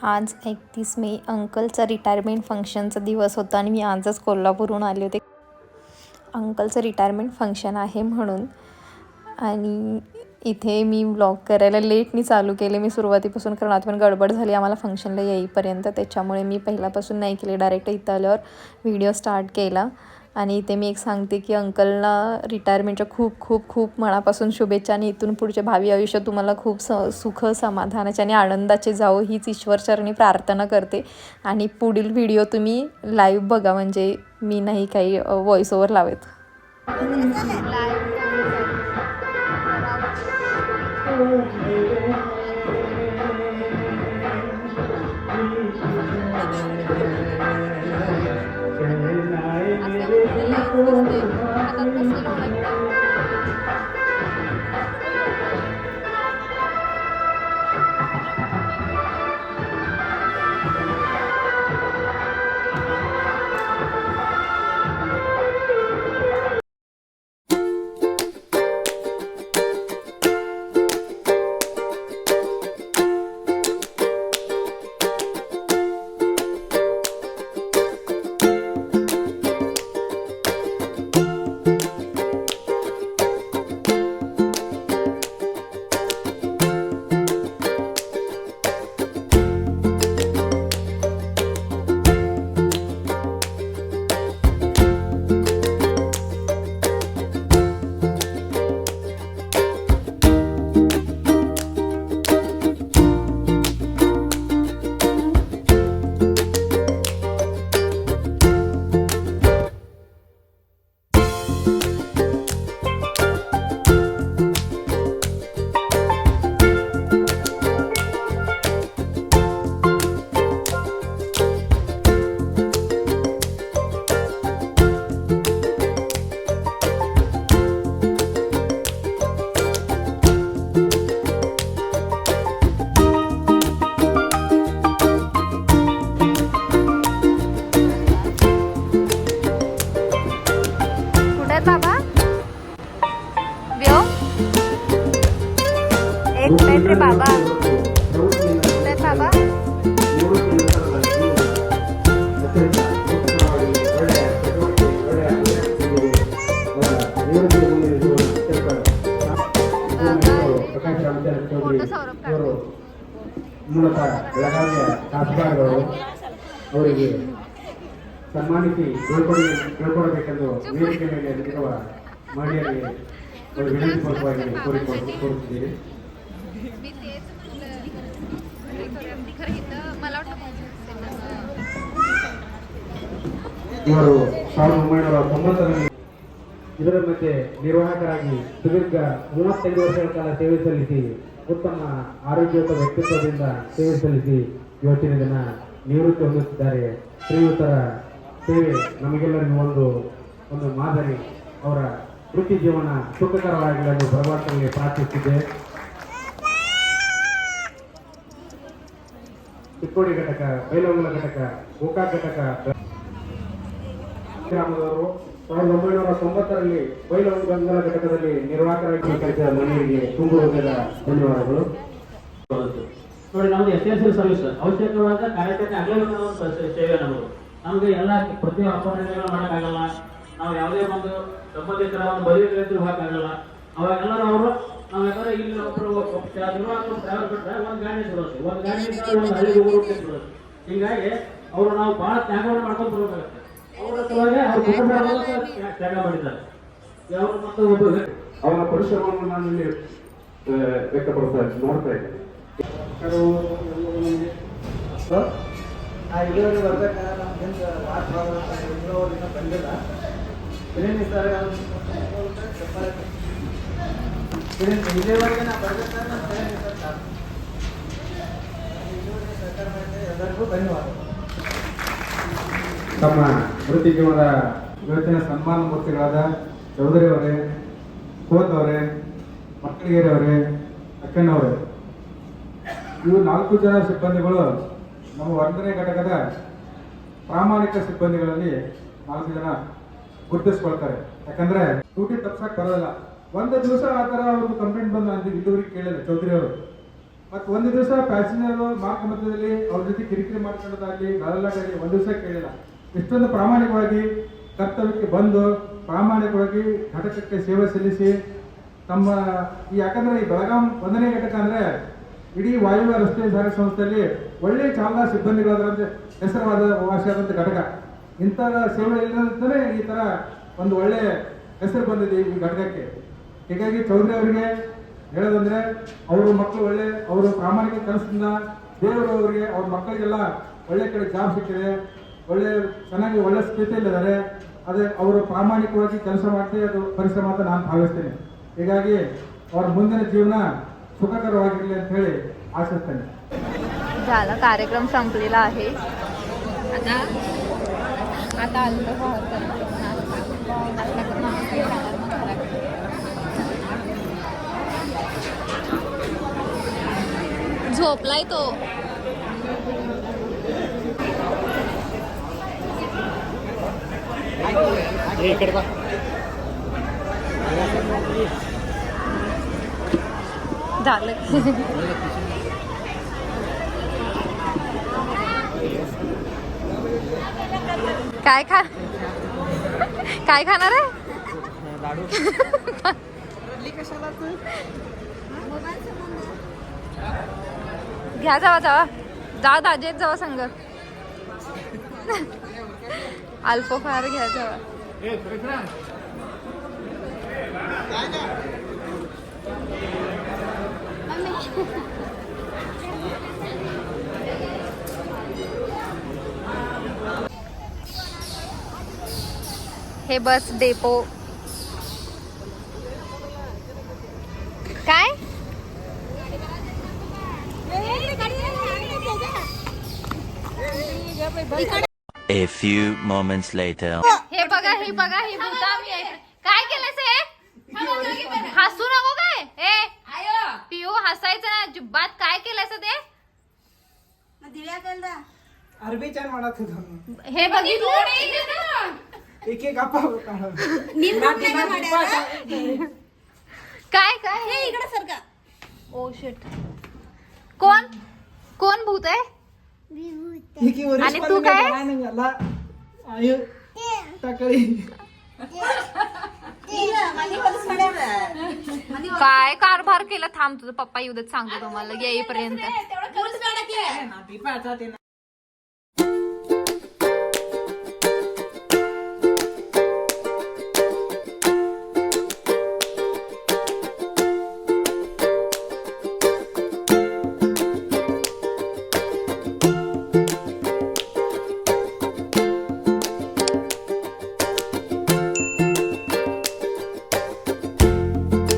आज 31 मे अंकलचा रिटायरमेंट फंक्शनचा दिवस होता आणि मी आजच कोल्हापूरहून आले होते. अंकलचं रिटायरमेंट फंक्शन आहे म्हणून. आणि इथे मी व्लॉग करायला लेटनी चालू केले मी सुरुवातीपासून, कारण आता पण गडबड झाली आम्हाला फंक्शनला येईपर्यंत. त्याच्यामुळे मी पहिल्यापासून नाही केले, डायरेक्ट इथं आल्यावर व्हिडिओ स्टार्ट केला. आणि इथे मी एक सांगते की अंकलला रिटायरमेंटच्या खूप खूप खूप मनापासून शुभेच्छा. आणि इथून पुढच्या भावी आयुष्य तुम्हाला खूप सुख समाधानाचे आणि आनंदाचे जावो हीच ईश्वरचरणी प्रार्थना करते. आणि पुढील व्हिडिओ तुम्ही लाईव्ह बघा, म्हणजे मी नाही काही व्हॉइस ओव्हर लावेत. बाबा एक मिनिट रे बाबा, बाबा ಮೂಲಕ ಬೆಳಗಾವಿಯ ಕಾಸರಗೋಡು ಅವರಿಗೆ ಸನ್ಮಾನಿಸಿ ಬೀಳ್ಕೊಡಬೇಕೆಂದು ವೇದಿಕೆ ಮೇಲೆ ನಿಂತಿರುವ ಮಹಿಳೆಯರಿಗೆ ಅವರು ವಿನಂತಿಪೂರ್ವಕವಾಗಿ ಕೋರುತ್ತಿದ್ದೇವೆ. ಇವರು 1990ರಲ್ಲಿ ಇದರ ಮಧ್ಯೆ ನಿರ್ವಾಹಕರಾಗಿ ಸುದೀರ್ಘ 35 ವರ್ಷಗಳ ಕಾಲ ಸೇವೆ ಸಲ್ಲಿಸಿ ಉತ್ತಮ ಆರೋಗ್ಯಯುತ ವ್ಯಕ್ತಿತ್ವದಿಂದ ಸೇವೆ ಸಲ್ಲಿಸಿ ಇವತ್ತಿನ ದಿನ ನಿವೃತ್ತಿ ಹೊಂದುತ್ತಿದ್ದಾರೆ. ಶ್ರೀಯುತರ ಸೇವೆ ನಮಗೆಲ್ಲರಿಗೂ ಒಂದು ಮಾದರಿ. ಅವರ ವೃತ್ತಿ ಜೀವನ ಸುಖಕರವಾಗಿರಲು ಭಗವಂತನಿಗೆ ಪ್ರಾರ್ಥಿಸುತ್ತಿದೆ. ಚಿಕ್ಕೋಡಿ ಘಟಕ, ಬೈಲಹೊಂಗಲ ಘಟಕ, ಗೋಕಾಕ್ ಘಟಕ ಗ್ರಾಮದವರು 1990ರಲ್ಲಿ ಬೈಲಹೊಂಗಲ ಘಟಕದಲ್ಲಿ ನಿರ್ವಾಹಕರಾಗಿ ಕೆಲಸ ಮನೆಯವರಿಗೆ ತುಂಬ ಹೃದಯದ ಧನ್ಯವಾದಗಳು. ನೋಡಿ, ನಮ್ದು ಎಸೆನ್ಷಿಯಲ್ ಸರ್ವಿಸ್ ಅವಶ್ಯಕವಾದ ಕಾರ್ಯಕ್ರಮ ಆಗಲೇ ಸೇವೆ ನಮಗೆ ಎಲ್ಲ ಪ್ರತಿ ಅಪಾರ್ಟ್ಮೆಂಟ್ಗಳು ಮಾಡೋಕ್ಕಾಗಲ್ಲ. ನಾವು ಯಾವುದೇ ಒಂದು ಸಂಬಂಧಿಕರ ಒಂದು ಮದುವೆ ಹೋಗಕ್ಕಾಗಲ್ಲ. ಅವಾಗೆಲ್ಲರೂ ಅವರು ನಾವು ಯಾಕಂದ್ರೆ ಇಲ್ಲಿ ಒಬ್ಬರು ನಿರ್ವಾಹಕರು ಡ್ರೈವರ್ ಬಿಟ್ಟರೆ ಒಂದು ಗಾಡಿ ಬಿಡೋದು, ಒಂದು ಗಾಡಿಯಿಂದ ಒಂದು ಹಳ್ಳಿಗೆ ಊರಿಗೆ ಬಿಡೋದು. ಹೀಗಾಗಿ ಅವರು ನಾವು ಭಾಳ ತ್ಯಾಗವನ್ನು ಮಾಡ್ಕೊಂಡು ಬರಬೇಕಾಗುತ್ತೆ. ಅವರ ಸಲುವಾಗಿ ಅವ್ರ ಕುಟುಂಬ ತ್ಯಾಗ ಮಾಡಿದ್ದಾರೆ. ಅವರು ಮತ್ತು ಒಬ್ಬ ಅವರ ಪರಿಶ್ರಮವನ್ನು ನಾನು ಇಲ್ಲಿ ವ್ಯಕ್ತಪಡಿಸ್ತಾ ನೋಡ್ತಾ ಇದ್ದೇನೆ. ಇಲ್ಲಿವರೆಗೆ ಬರ್ಬೇಕಾದ್ರೆ ನಮ್ಗಿಂತ ವಾಟ್ ಇನ್ನೂವರೆಗಿನ ಬಂದಿಲ್ಲ. ಬಿರಿಯಾನಿ ಸರ್ ಇಲ್ಲಿವರೆಗೆ ನಾವು ಬರ್ಬೇಕಾದ್ರೆ ನಮ್ಮ ಬಿರಿಯಾನಿ ಸರ್ ಸಾಕು. ಇಲ್ಲಿವರೆಗೆ ಸರ್ಕಾರ ಮಾಡಿದ್ರೆ ಎಲ್ಲರಿಗೂ ಧನ್ಯವಾದ. ತಮ್ಮ ವೃತ್ತಿ ಜೀವನದ ಇವತ್ತಿನ ಸನ್ಮಾನ ಮೂರ್ತಿಗಳಾದ ಚೌಧರಿ ಅವರೇ, ಕೋತ್ ಅವರೇ, ಮಕ್ಕಳಿಗೆರೆ ಅವರೇ, ಅಕ್ಕಣ್ಣವರೇ, ಇವು 4 ಜನ ಸಿಬ್ಬಂದಿಗಳು ನಮ್ಮ 1ನೇ ಘಟಕದ ಪ್ರಾಮಾಣಿಕ ಸಿಬ್ಬಂದಿಗಳಲ್ಲಿ 4 ಜನ ಗುರುತಿಸ್ಕೊಳ್ತಾರೆ. ಯಾಕಂದ್ರೆ ಡ್ಯೂಟಿ ತಪ್ಸಕ್ ಬರೋದಿಲ್ಲ. ಒಂದು ದಿವಸ ಆ ಥರ ಅವ್ರಿಗೆ ಕಂಪ್ಲೇಂಟ್ ಬಂದು ಅಂತ ಇದುವರೆಗೆ ಕೇಳಿಲ್ಲ ಚೌಧರಿ ಅವರು. ಮತ್ತು ಒಂದು ದಿವಸ ಪ್ಯಾಸೆಂಜರ್ ಮಾರ್ಗ ಮಧ್ಯದಲ್ಲಿ ಅವ್ರ ಜೊತೆ ಕಿರಿಕಿರಿ ಮಾಡ್ಕೊಳ್ಳೋದಾಗಲಿ ಗಲಾಟಾಗಲಿ ಒಂದು ದಿವಸ ಕೇಳಿಲ್ಲ. ಇಷ್ಟೊಂದು ಪ್ರಾಮಾಣಿಕವಾಗಿ ಕರ್ತವ್ಯಕ್ಕೆ ಬಂದು ಪ್ರಾಮಾಣಿಕವಾಗಿ ಘಟಕಕ್ಕೆ ಸೇವೆ ಸಲ್ಲಿಸಿ ತಮ್ಮ ಯಾಕಂದ್ರೆ ಈ ಬೆಳಗಾಂ 1ನೇ ಘಟಕ ಅಂದ್ರೆ ಇಡೀ ವಾಯುವ್ಯ ರಸ್ತೆ ಸಾರಿಗೆ ಸಂಸ್ಥೆಯಲ್ಲಿ ಒಳ್ಳೆಯ ಚಾಲನಾ ಸಿಬ್ಬಂದಿಗಳಾದಂತೆ ಹೆಸರಾದ ವಾಸಿಯಾದಂಥ ಘಟಕ. ಇಂಥ ಸೇವೆ ಇಲ್ಲದಂತಾನೆ ಈ ತರ ಒಂದು ಒಳ್ಳೆ ಹೆಸರು ಬಂದಿದೆ ಈ ಘಟಕಕ್ಕೆ. ಹೀಗಾಗಿ ಚೌಧರಿ ಅವರಿಗೆ ಹೇಳೋದಂದ್ರೆ ಅವರು ಮಕ್ಕಳು ಒಳ್ಳೆ ಅವರು ಪ್ರಾಮಾಣಿಕ ಕೆಲಸದಿಂದ ದೇವರು ಅವರಿಗೆ ಅವ್ರ ಮಕ್ಕಳಿಗೆಲ್ಲ ಒಳ್ಳೆ ಕಡೆ ಜಾಬ್ ಸಿಕ್ಕಿದೆ, ಒಳ್ಳೆ ಚೆನ್ನಾಗಿ ಒಳ್ಳೆ ಸ್ಥಿತಿಯಲ್ಲಿದ್ದಾರೆ. ಅದೇ ಅವರು ಪ್ರಾಮಾಣಿಕವಾಗಿ ಕೆಲಸ ಮಾಡ್ತೀವಿ, ಅದು ಪರಿಶ್ರಮ ಅಂತ ನಾನು ಭಾವಿಸ್ತೇನೆ. ಹೀಗಾಗಿ ಅವರ ಮುಂದಿನ ಜೀವನ सुखकरವಾಗಿರಲಿ ಅಂತ ಹೇಳಿ ಆಶಿಸ್ತೇನೆ. झाला कार्यक्रम संपलेला आहे. आता आता अल्कोहोल झोपलाय तो. झालं काय काय खाणार आहे? घ्या जावा दाजेत जावा संग अल्पोफार घ्या जावा. हे बस डेपो काय A few moments later. हे बघा ही भूता मी आहे. काय केलंस हे? हसू नको काय ए पिऊ हसायचं ना अजिबात. काय केलंस ते? अरबी छान म्हणत होतो. हे बघितलं एक एक गप्पा काय काय हे इकडे सरका. Oh shit. कोण कोण भूत आहे? आणि तू काय? काय कारभार केला. थांब तुझं पप्पा येऊ देत सांगतो तुम्हाला येईपर्यंत.